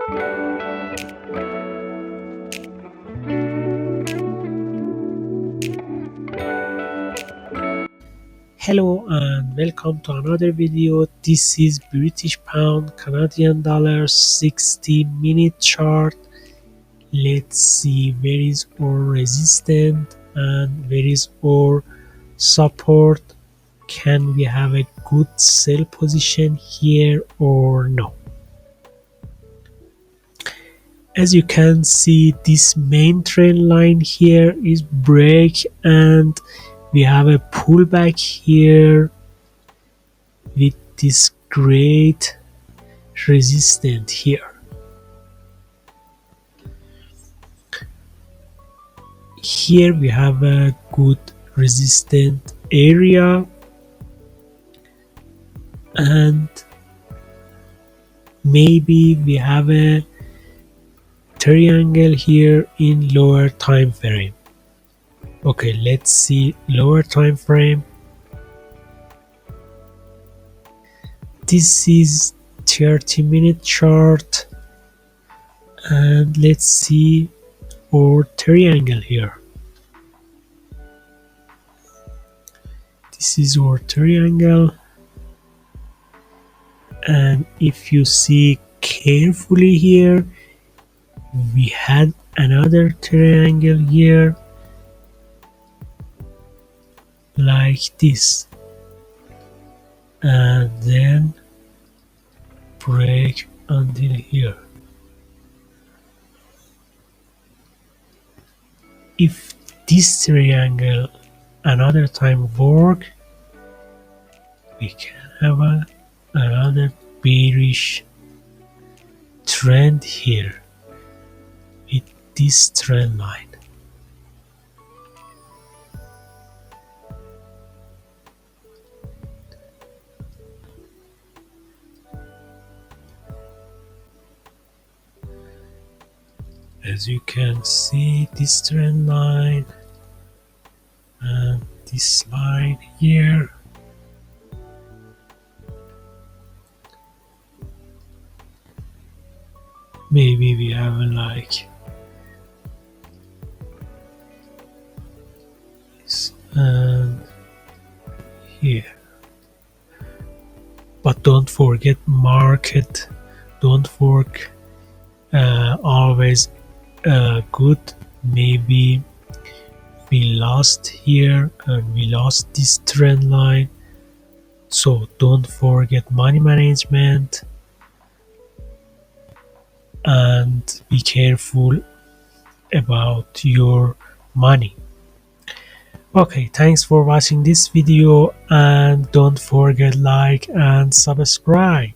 Hello and welcome to another video. This is British pound Canadian dollar 60-minute chart. Let's see where is our resistance and where is our support. Can we have a good sell position here or no? As you can see, this main trend line here is break and we have a pullback here with this great resistance here. Here we have a good resistance area and maybe we have a triangle here in lower time frame. Okay, let's see lower time frame. This is 30-minute chart and let's see our triangle here. This is our triangle, and if you see carefully here, we had another triangle here like this and then break until here. If this triangle another time work, we can have another bearish trend here with this trend line. As you can see, this trend line and this line here, maybe we have like this and here. But don't forget market, don't forget always good. Maybe we lost here and we lost this trend line, so don't forget money management and be careful about your money. Okay, thanks for watching this video and don't forget like and subscribe.